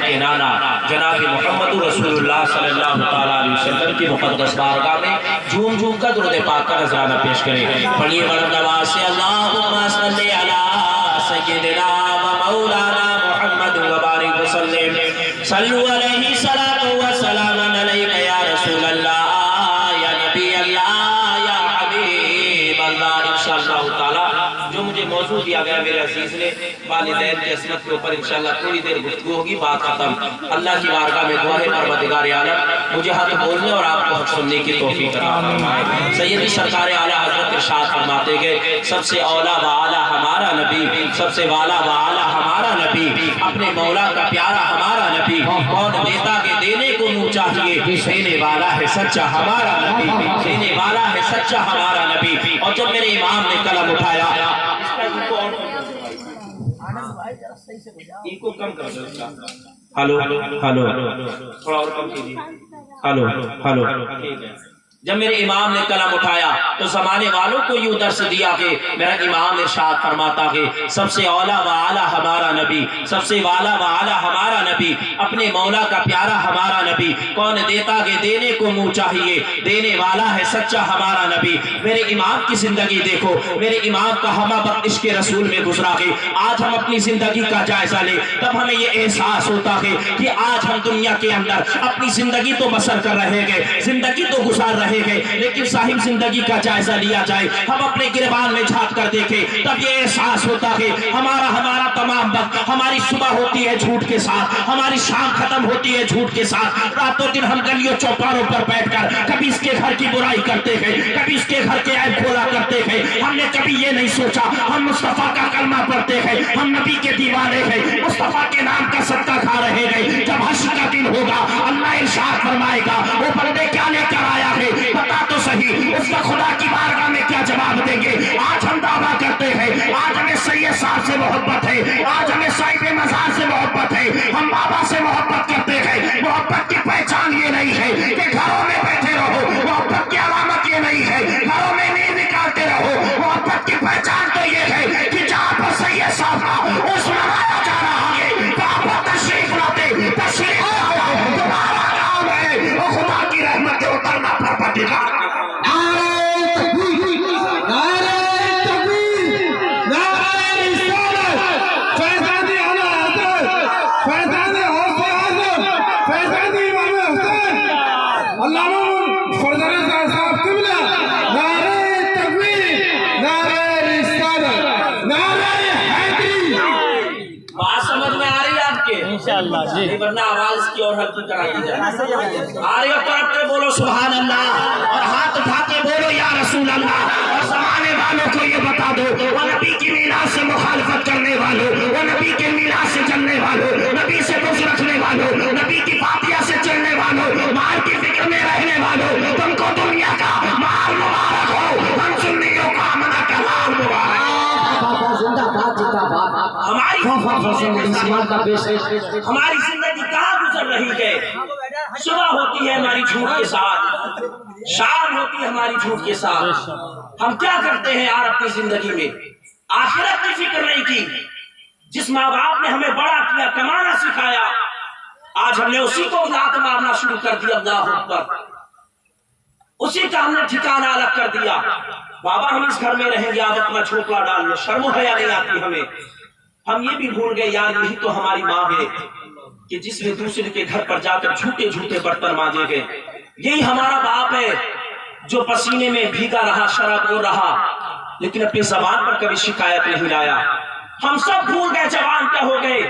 کے نانا جناب محمد رسول اللہ صلی اللہ علیہ وسلم کی مقدس بارگاہ میں جھوم جھوم کا درود پاک کا نذرانہ پیش کریں. پڑھیے بلند آواز سے اللہم صلی علی سیدنا و مولانا محمد و بارک وسلم. صلو علیہ الصلاۃ والسلام علیک یا رسول اللہ یا نبی اللہ یا حبیب اللہ. انشاءاللہ تعالی جو مجھے موضوع دیا گیا میرے عزیز نے والدین کی عصمت کے اوپر انشاءاللہ تھوڑی دیر گفتگو ہوگی، بات ختم. اللہ کی بارگاہ میں دعا ہے پروردگار عالم مجھے حق بولنے اور آپ کو حق سننے کی توفیق عطا فرمائے. سیدی سرکار اعلیٰ حضرت ارشاد فرماتے گئے سب سے اولا و اعلیٰ ہمارا نبی، سب سے والا و اعلیٰ ہمارا نبی، اپنے مولا کا پیارا ہمارا نبی. کون دیتا کہ دینے کو منہ چاہیے، دینے والا ہے سچا ہمارا نبی، دینے والا ہے سچا ہمارا نبی. اور جب میرے امام نے قلم اٹھایا ان کو کم کر دو. ہلو ہلو تھوڑا اور کم کیجیے. ہلو ہلو ٹھیک ہے. جب میرے امام نے قلم اٹھایا تو زمانے والوں کو یوں درس دیا کہ میرا امام ارشاد فرماتا کہ سب سے اولا و اعلیٰ ہمارا نبی، سب سے والا و اعلیٰ ہمارا نبی، اپنے مولا کا پیارا ہمارا نبی. کون دیتا کہ دینے کو منہ چاہیے، دینے والا ہے سچا ہمارا نبی. میرے امام کی زندگی دیکھو، میرے امام کا ہمہ وقت عشق رسول میں گزرا کہ آج ہم اپنی زندگی کا جائزہ لیں تب ہمیں یہ احساس ہوتا ہے کہ آج ہم دنیا کے اندر اپنی زندگی تو بسر کر رہے ہیں، زندگی تو گزار رہے ہیں، لیکن صاحب زندگی کا جائزہ لیا جائے، ہم اپنے گریبان میں جھانک کر دیکھیں تب یہ احساس ہوتا ہے ہمارا تمام وقت، ہماری صبح ہوتی ہے جھوٹ کے ساتھ، ہماری شام ختم ہوتی ہے جھوٹ کے ساتھ. راتوں دن ہم گلیوں چوپاروں پر بیٹھ کر کبھی اس کے گھر کی برائی کرتے ہیں، کبھی اس کے گھر کے عیب کھولا کرتے ہیں. ہم نے کبھی یہ نہیں سوچا ہم مصطفیٰ کا کلمہ پڑھتے ہیں، ہم نبی کے دیوانے ہیں، مصطفیٰ کے نام کا صدقہ کھا رہے ہیں. جب حشر کا دن ہوگا اللہ ارشاد فرمائے گا وہ بندے کیا لے کر آیا ہے بتا تو صحیح، اس کا خدا کی بارگاہ میں کیا جواب دیں گے. آج ہم دعویٰ کرتے ہیں، آج ہمیں سید صاحب سے محبت ہے، آج ہمیں صاحب مزار سے محبت ہے، ہم بابا سے محبت کرتے ہیں. محبت کی پہچان یہ نہیں ہے کہ گھروں میں بیٹھے رہو، محبت کی علامت یہ نہیں ہے گھروں میں نیند نکالتے رہو. محبت کی پہچان تو یہ ہے کہ جہاں پر سید صاحب کا اس منایا جا رہا ہے وہاں پر تشریف لاتے، تشریف لاتے. تمہارا کام ہے وہ خدا کی رحمت کے اترنا پر پڑے گا. ورنہ آواز کی اور ہلکی کرا دی جائے. آریوں طرف کے بولو سبحان اللہ اور ہاتھ اٹھا کے بولو یا رسول اللہ. اور زمانے والوں کو یہ بتا دو وہ نبی کی میراث سے مخالفت کرنے والوں، وہ نبی کے میراث سے چلنے والوں، نبی سے بغض رکھنے والوں، نبی کی فاتحہ سے چلنے والوں، مال کی فکر میں رہنے والوں، تم کو دنیا کا مال مبارک ہو، ہم سنیوں کا امنا کا مال مبارک. ہماری زندگی کہاں گزر رہی ہے؟ صبح ہوتی ہے ہماری جھوٹ کے ساتھ، شام ہوتی ہے ہماری جھوٹ کے ساتھ. ہم کیا کرتے ہیں یار اپنی زندگی میں؟ آخرت کی فکر نہیں کی. جس ماں باپ نے ہمیں بڑا کیا، کمانا سکھایا، آج ہم نے اسی کو لات مارنا شروع کر دیا. اللہ اکبر. اسی کا ہم نے ٹھکانہ الگ کر دیا. بابا ہم اس گھر میں رہیں گے، آپ اپنا چھوکلا ڈال لو، شرم و حیا نہیں آتی ہمیں. ہم یہ بھی بھول گئے یار یہی تو ہماری ماں ہے کہ جس نے دوسرے کے گھر پر جا کر جھوٹے جھوٹے برتن مانجے گئے. یہی ہمارا باپ ہے جو پسینے میں بھیگا رہا، شراب ہو رہا، لیکن اپنی زبان پر کبھی شکایت نہیں لایا. ہم سب بھول گئے جوان کیا ہو گئے،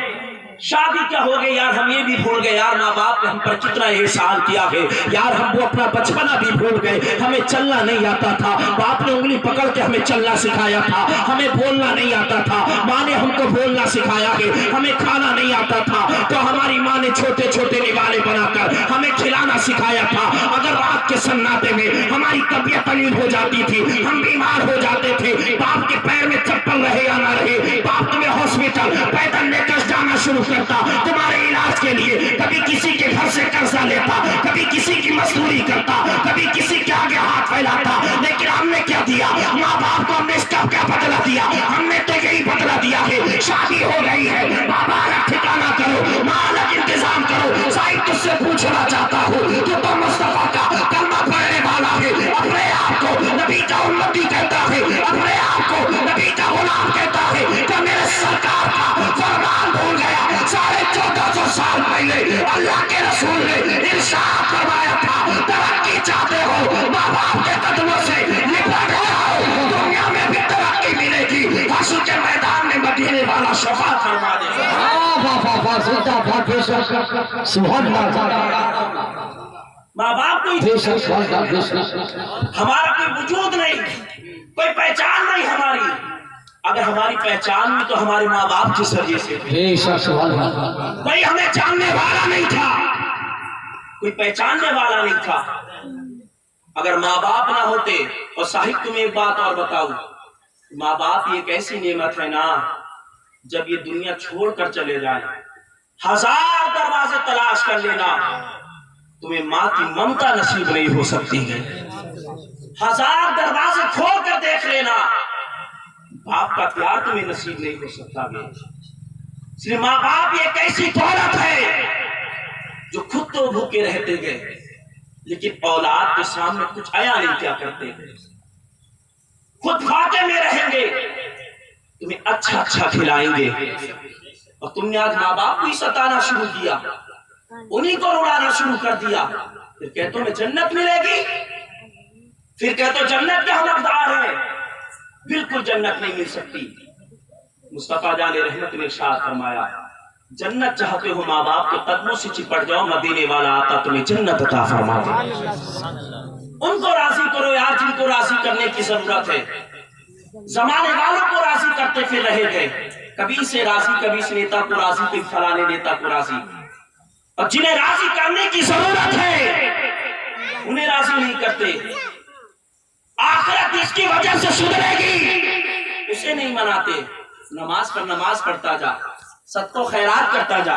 شادی کیا ہو گئے یار. ہم یہ بھی بھول گئے یار ماں باپ نے ہم پر کتنا احسان کیا ہے یار. ہم وہ اپنا بچپنا بھی بھول گئے. ہمیں چلنا نہیں آتا تھا، باپ نے انگلی پکڑ کے ہمیں چلنا سکھایا تھا. ہمیں بولنا نہیں آتا تھا، ماں نے ہم کو بولنا سکھایا ہے. ہمیں کھانا نہیں آتا تھا تو ہماری ماں نے چھوٹے چھوٹے نوالے بنا کر ہمیں کھلانا سکھایا تھا. اگر رات کے سناٹے میں ہماری طبیعت تلیل ہو جاتی تھی، ہم بیمار ہو جاتے تھے، باپ کے پیر میں چپل رہے یا نہ رہے، باپ تمہیں ہاسپٹل پیدل لے کر جانا شروع کرتا تمہارے علاج کے لیے. کبھی کسی کے گھر سے قرضہ لیتا، کبھی کسی کی مزدوری کرتا، کبھی کسی کے آگے ہاتھ پھیلاتا. لیکن ہم نے کیا دیا ماں باپ کو؟ ہم نے اس کا کیا بدلہ دیا؟ ہم نے تو یہی بدلہ دیا ہے شادی ہو رہی ہے، بابا الگ ٹھکانہ کرو، ماں الگ انتظار سنا چاہتا ہوں کہ تو مصطفیٰ کا کلمہ پڑھنے والا ہے، اپنے آپ کو نبی کا امتی کہتا ہے، اپنے آپ کو نبی کا غلام کہتا ہے، کہ میرے سرکار کا فرمان بھول گیا۔ 1450 سال پہلے اللہ کے رسول نے ارشاد فرمایا تھا، ترقی چاہتے ہو ماں باپ کے قدموں سے لپٹ جاؤ، دنیا میں بھی ترقی ملے گی، حشر کے میدان میں مدینے والا شفاعت فرما دے گا۔ ماں باپ ہمارا کوئی وجود نہیں، کوئی پہچان نہیں ہماری، اگر ہماری پہچان ہوئی تو ہمارے ماں باپ جس وجہ سے کوئی ہمیں جاننے والا نہیں تھا، کوئی پہچاننے والا نہیں تھا۔ اگر ماں باپ نہ ہوتے، اور صاحب تمہیں ایک بات اور بتاؤں، ماں باپ یہ کیسی نعمت ہے نا، جب یہ دنیا چھوڑ کر چلے جائیں، 1000 دروازے تلاش کر لینا، تمہیں ماں کی ممتا نصیب نہیں ہو سکتی ہے۔ 1000 دروازے کھول کر دیکھ لینا، باپ کا پیار تمہیں نصیب نہیں ہو سکتا ہے۔ اس لیے ماں باپ یہ کیسی دولت ہے جو خود تو بھوکے رہتے گئے، لیکن اولاد کے سامنے کچھ عیا نہیں کیا کرتے، خود فاقے میں رہیں گے، تمہیں اچھا اچھا کھلائیں گے، اور تم نے آج ماں باپ کو ہی ستانا شروع کیا، انہیں کو اڑانا شروع کر دیا، پھر کہتے میں جنت ملے گی، پھر کہتے جنت کے ہم حقدار ہیں، بالکل جنت نہیں مل سکتی۔ مصطفیٰ جان رحمت نے ارشاد فرمایا، جنت چاہتے ہو ماں باپ کے قدموں سے چپٹ جاؤ، مدینے والا آتا تمہیں جنت عطا فرما دے۔ ان کو راضی کرو یار جن کو راضی کرنے کی ضرورت ہے، زمانے والوں کو راضی کرتے پھر رہے گئے، کبھی سے راضی، کبھی اس نیتا کو راضی، کبھی فلانے نیتا کو راضی، اور جنہیں راضی کرنے کی ضرورت ہے انہیں راضی نہیں کرتے۔ آخرت اس کی وجہ سے سدھرے گی، اسے نہیں مناتے۔ نماز پر نماز پڑھتا جا، صدقہ و خیرات کرتا جا،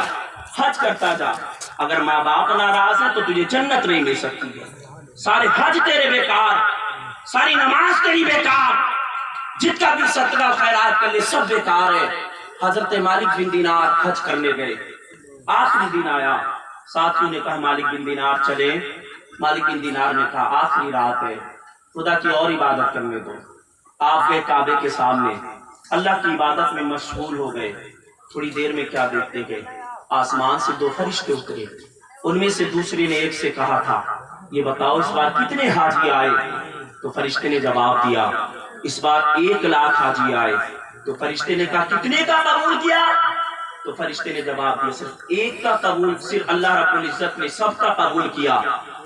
حج کرتا جا، اگر ماں باپ ناراض ہے تو تجھے جنت نہیں مل سکتی ہے۔ سارے حج تیرے بیکار، ساری نماز تیری بیکار، جتنا بھی صدقہ و خیرات کر لے سب بیکار ہے۔ حضرت مالک بن دینار حج کرنے گئے، آخری دن آیا، ساتھیوں نے کہا مالک بن دینار چلے، مالک بن دینار نے کہا آخری رات ہے، خدا کی اور عبادت کرنے دو۔ آپ گئے کعبے کے سامنے، اللہ کی عبادت میں مشغول ہو گئے، تھوڑی دیر میں کیا دیکھتے گئے، آسمان سے 2 فرشتے اترے، ان میں سے دوسرے نے ایک سے کہا تھا یہ بتاؤ اس بار کتنے حاجی آئے؟ تو فرشتے نے جواب دیا اس بار 1,00,000 حاجی آئے۔ تو فرشتے نے کہا کتنے کا قبول کیا؟ تو فرشتے نے جواب دیا صرف 1 کا قبول، صرف اللہ رب العزت نے سب کا قبول کیا،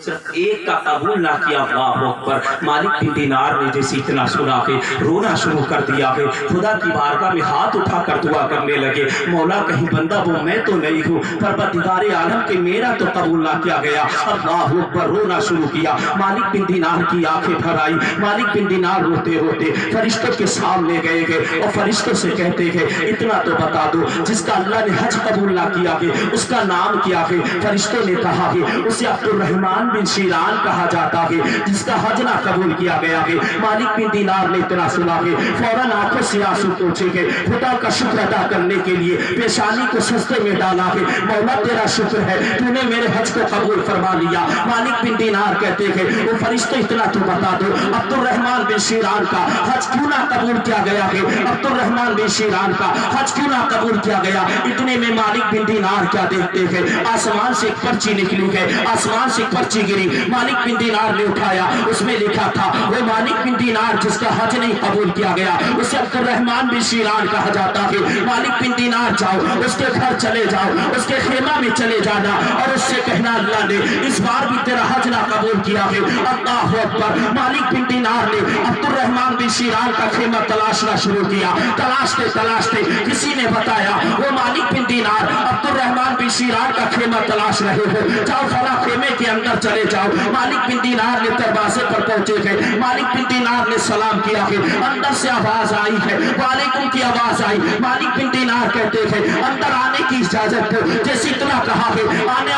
صرف 1 کا قبول نہ کیا۔ اللہ اکبر۔ مالک بن دینار نے جیسے اتنا سنا کہ رونا شروع کر دیا ہے، خدا کی بارگاہ میں ہاتھ اٹھا کر دعا کرنے لگے، مولا کہیں بندہ وہ میں تو نہیں ہوں، پروردگار عالم کے میرا تو قبول نہ کیا گیا۔ اللہ اکبر، رونا شروع کیا۔ مالک بن دینار کی آنکھیں بھر آئی، مالک بن دینار روتے روتے فرشتوں کے سامنے گئے اور فرشتوں سے کہتے ہیں اتنا تو بتا دو جس کا اللہ نے حج قبول نہ کیا کہ اس کا نام کیا ہے؟ فرشتوں نے کہا کہ اسے عبد الرحمن بن شیران کہا جاتا ہے جس کا حج نہ قبول کیا گیا ہے۔ مالک بن دینار نے اتنا سنا کہ فوراً آنکھوں سے آنسو پوچھے کہ خدا کا شکر ادا کرنے کے لیے پیشانی کو سجدے میں ڈالا ہے، مولا تیرا شکر ہے تو نے میرے حج کو قبول فرما لیا۔ مالک بن دینار کہتے ہیں وہ فرشتے اتنا تو بتا دو عبد الرحمن بن شیران کا حج کیوں نہ قبول کیا گیا ہے؟ عبد الرحمن بن شیران کا حج کیوں نہ قبول کیا گیا؟ اتنے میں مالک بن دینار کیا دیکھتے ہیں، آسمان سے ایک پرچی نکلی ہے، آسمان سے ایک پرچی گری، مالک بن دینار نے اٹھایا، اس میں لکھا تھا وہ مالک بن دینار جس کا حج نہیں قبول کیا گیا اسے عبد الرحمن بن شیران کہا جاتا ہے۔ مالک بن دینار جاؤ، اس کے گھر چلے جاؤ، اس کے خیمہ میں چلے جانا اور اس سے کہنا اللہ نے اس بار بھی تیرا حج نہ قبول کیا ہے۔ اللہ اکبر۔ مالک بن دینار نے عبد الرحمن بن شیران کا خیمہ تلاشنا شروع کیا، تلاشتے تلاشتے کسی نے بتایا وہ مالک بن دینار عبد الرحمن بن شیران کا خیمہ تلاش رہے ہو، جاؤ فلاں خیمے کے اندر چلے جاؤ۔ مالک بن دینار نے دروازے پر پہنچے گئے، مالک بن دینار نے سلام کیا ہے، اندر سے آواز آئی ہے، وعلیکم کی آواز آئی۔ مالک بن دینار کہتے ہیں اندر آنے کی اجازت دو، جیسے اتنا کہا ہے آنے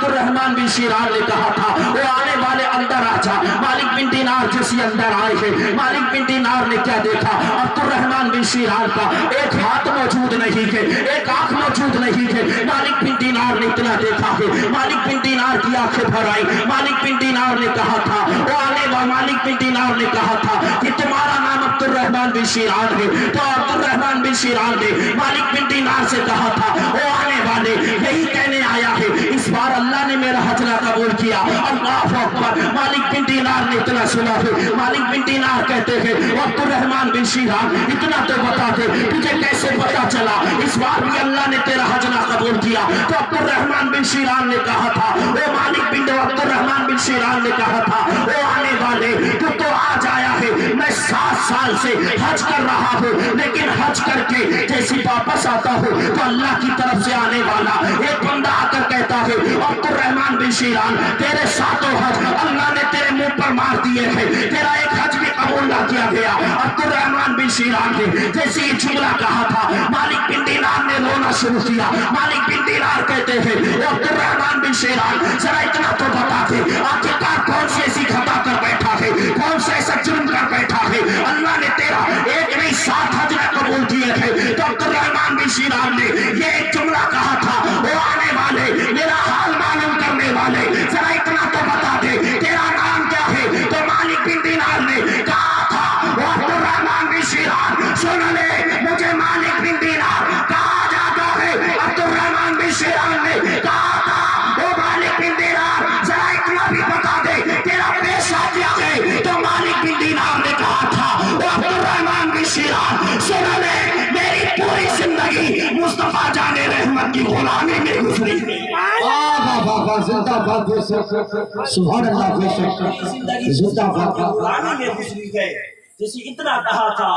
عبد الرحمن بن شیران نے کہا تھا وہ آنے والے اندر آ جا. مالک بن دینار جیسے اندر آئے ہیں مالک بن دینار نے کیا دیکھا؟ عبد الرحمن بن شیران کا ایک ہاتھ موجود نہیں ہے, ایک آنکھ موجود نہیں ہے. مالک بن دینار نے اتنا دیکھا ہے, مالک بن دینار کی آنکھیں بھر آئی. مالک بن دینار نے کہا تھا وہ آنے والے مالک بن دینار نے کہا تھا کہ تمہارا نام عبد الرحمن بن شیران ہے. تو عبد الرحمن بن شیران نے مالک بن دینار سے کہا تھا وہ آنے والے یہی کہنے آیا ہے اس بار اللہ نے میرا حج نہ قبول کیا. اللہ اکبر. مالک بن دینار نے اتنا سنا ہے. مالک بن دینار کہتے ہیں عبد الرحمن بن شیران اتنا تو بتا دے تجھے کیسے پتا چلا اس بار بھی اللہ نے تیرا حج نہ قبول کیا؟ تو عبد الرحمن بن شیران نے کہا تھا وہ مالک بن عبد الرحمن بن شیران نے کہا تھا وہ آنے والے تو آج آیا ہے میں 7 سال سے حج کر رہا ہوں لیکن حج کر کے جیسی واپس آتا ہوں تو اللہ کی طرف سے آنے والا ایک بندہ آ کر کہتا ہے عبد الرحمن بن شیران تیرے 7 حج اللہ نے تیرے منہ پر مار دیے ہیں, تیرا ایک حج بھی قبول نہ کیا گیا. عبد الرحمن بن شیران نے جیسے یہ جملہ کہا تھا مالک بن دینار نے رونا شروع کیا. مالک بن دینار کہتے ہیں عبد الرحمن بن شیران ذرا اتنا تو بتا دے آخرکار کون سی ایسی خطا کر بیٹھا ہے, کون سا ایسا جرم کر بیٹھا ہے اللہ نے تیرا ایک نہیں 7 حج نہ قبول کیے ہیں. تو عبد الرحمن بن شیران نے یہ ایک جملہ کہا تھا وہ آنے والے میرا حال معلوم کرنے والے ذرا اتنا تو بتا دے تیرا نام کیا ہے؟ تو مالک بن دینار نے کہا تھا وہ عبد الرحمن بن شیران سن لے مجھے مالک بن دینار کہا جاتا ہے. عبد الرحمن بن شیران نے کہا تھا وہ مالک بن دینار ذرا اتنا بھی بتا دے تیرا پیشہ کیا ہے؟ تو مالک بن دینار نے کہا تھا وہ عبد الرحمن بن شیران سن لے میری پوری زندگی مصطفیٰ جان رحمت کی غلامی میں گزری. سبحان اللہ. غلامی میں گزری ہے. جیسے اتنا کہا تھا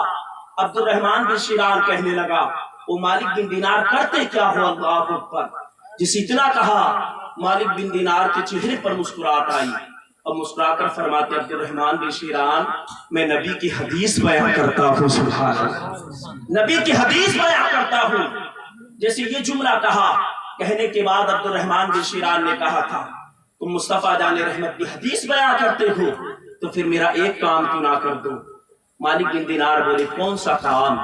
عبد الرحمن بن شیران کہنے لگا وہ مالک بن دینار کرتے کیا ہو اللہ اکبر. جیسے اتنا کہا مالک بن دینار کے چہرے پر مسکراہٹ آئی اور مسکرا کر فرماتے عبد الرحمن بن شیران میں نبی کی حدیث بیان کرتا ہوں. سبحان اللہ. نبی کی حدیث بیان کرتا ہوں. جیسے یہ جملہ کہا کہنے کے بعد عبد الرحمن بن شیران نے کہا تھا تم مصطفیٰ جان رحمت کی حدیث بیان کرتے ہو تو پھر میرا ایک کام کیوں نہ کر دو؟ مالک بن دینار بولے کون سا کام؟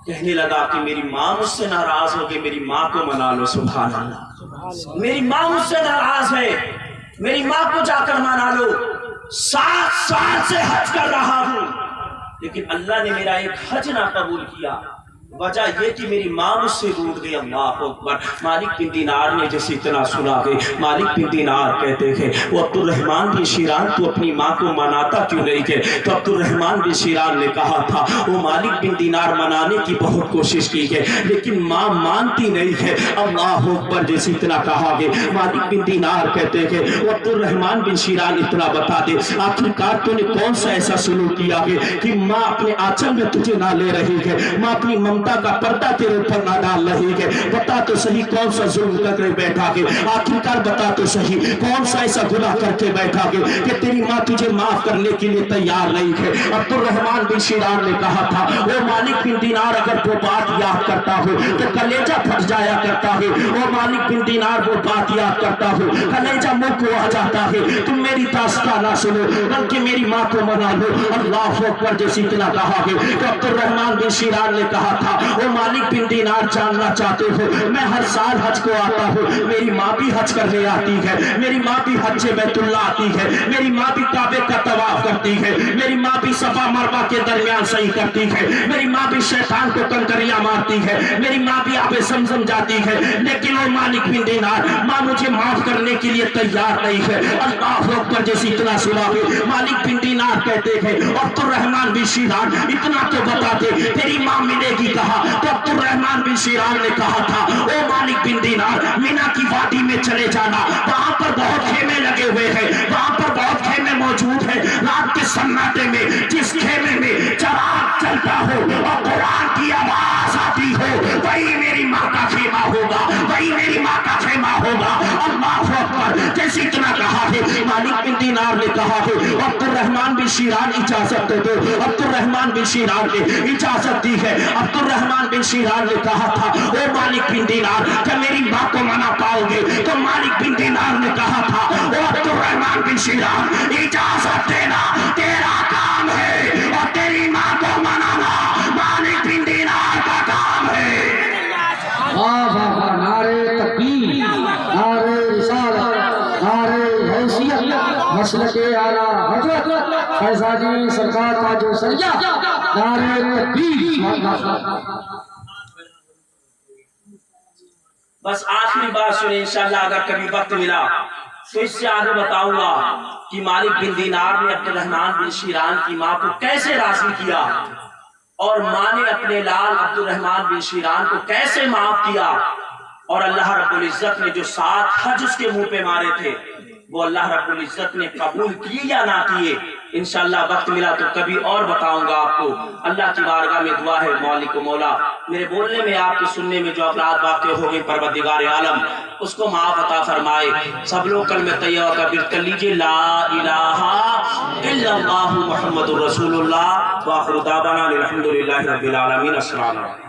کہنے لگا کہ میری ماں مجھ سے ناراض ہوگی میری ماں کو منا لو. سبحان اللہ. میری ماں مجھ سے ناراض ہے میری ماں کو جا کر منا لو. 7 سال سے حج کر رہا ہوں لیکن اللہ نے میرا ایک حج نہ قبول کیا. وجہ یہ کہ میری ماں مجھ سے روٹ گئی. اللہ اکبر. مالک بن دینار نے جیسے اتنا سنا کہ مالک بن دینار کہتے تھے وہ عبد الرحمن بن شیران تو اپنی ماں کو مناتا کیوں نہیں ہے؟ تو عبد الرحمن بن شیران نے کہا تھا وہ مالک بن دینار منانے کی بہت کوشش کی ہے لیکن ماں مانتی نہیں ہے. اللہ اکبر. جیسے اتنا کہا کہ مالک بن دینار کہتے ہیں وہ عبد الرحمن بن شیران اتنا بتا دے آخرکار تو نے کون سا ایسا سلوک کیا ہے کہ ماں اپنے آنچل میں تجھے نہ لے رہی ہے, ماں اپنی ممتا کا پردہ تیرے اوپر نہ ڈال رہی ہے. بتا تو صحیح کون سا ظلم کر کے بیٹھا ہے آخرکار بتا تو صحیح کون سا ایسا گناہ کر کے بیٹھا ہے کہ تیری ماں تجھے معاف کرنے کے لیے تیار نہیں ہے. عبد الرحمن بن شیران نے کہا تھا وہ مالک بن دینار اگر وہ بات یاد کرتا ہو تو کلیجہ پھٹ جایا کرتا ہے. وہ مالک بن دینار وہ بات یاد کرتا ہو کلیجہ منہ کو آ جاتا ہے. تم میری داستان نہ سنو بلکہ میری ماں کو منا لو. اللہ اکبر. جیسے اتنا کہا ہے کہ عبد الرحمن بن شیران نے کہا تھا وہ مالک بن دینار جاننا چاہتے ہو میں ہر سال حج کو آتا ہوں میری ماں بھی حج کرنے آتی ہے میری ماں بھی حج بیت اللہ آتی ہے میری ماں بھی کعبے کا طواف کرتی ہے میری ماں بھی صفا مروہ کے درمیان صحیح کرتی ہے میری ماں بھی شیطان کو کنکریاں مارتی ہے میری ماں بھی آب زمزم جاتی ہے لیکن وہ مالک بن دینار ماں مجھے معاف کرنے کے لیے تیار نہیں ہے. اللہ اکبر. جیسے اتنا سنا ہے مالک بن دینار کہتے ہیں عبد الرحمن بن شیران اتنا تو بتا دے تیری ماں ملے گی کہا؟ تو عبد الرحمن بن شیران نے کہا تھا او مالک بن دینار مینا کی وادی میں چلے جانا وہاں پر بہت خیمے لگے ہوئے ہیں وہاں پر بہت خیمے موجود ہیں. رات کے سناٹے میں جس خیمے میں چراغ چلتا ہو اور قرآن کی آواز آتی ہو وہی میری ماں کا خیمہ ہوگا وہی میری ماں کا خیمہ ہوگا. اللہ اکبر. جیسے اتنا کہا ہے مالک بن دینار دینار نے کہا ہے عبد الرحمن بن شیران اجازت دے دو. عبد الرحمن بن شیران نے اجازت دی ہے. عبد الرحمن بن شیران نے کہا تھا اے مالک بن دینار کہ میری ماں کو منا پاؤ گے؟ تو مالک بن دینار نے کہا تھا اے عبد الرحمن بن شیران اجازت دینا تیرا کام ہے اور تیری ماں کو منانا مالک بن دینار کا کام ہے. واہ واہ واہ، نعرے تکبیر، نعرے رسالت، نعرے حیثیت، مسلک اعلیٰ حضرت فیضا جی سرکار کا جو سریہ، نعرے تکبیر. بس آخری بات سنیں انشاءاللہ، اگر کبھی وقت ملا تو اس سے آگے بتاؤں گا کہ مالک بن دینار نے عبد الرحمن بن شیران کی ماں کو کیسے راضی کیا اور ماں نے اپنے لال عبد الرحمن بن شیران کو کیسے معاف کیا، اور اللہ رب العزت نے جو 7 حج اس کے منہ پہ مارے تھے وہ اللہ رب العزت نے قبول کیے یا نہ کیے. انشاءاللہ وقت ملا تو کبھی اور بتاؤں گا آپ کو. اللہ کی بارگاہ میں دعا ہے مالک و مولا میرے بولنے میں آپ کے سننے میں جو اپراد واقع ہو گئے پروردگار عالم اس کو معاف عطا فرمائے. سب لوگ کلمہ طیبہ کا ورد کر لیجئے، لا الہ الا اللہ محمد الرسول اللہ. وآخر دعوانا الحمدللہ رب العالمین. السلام علیکم.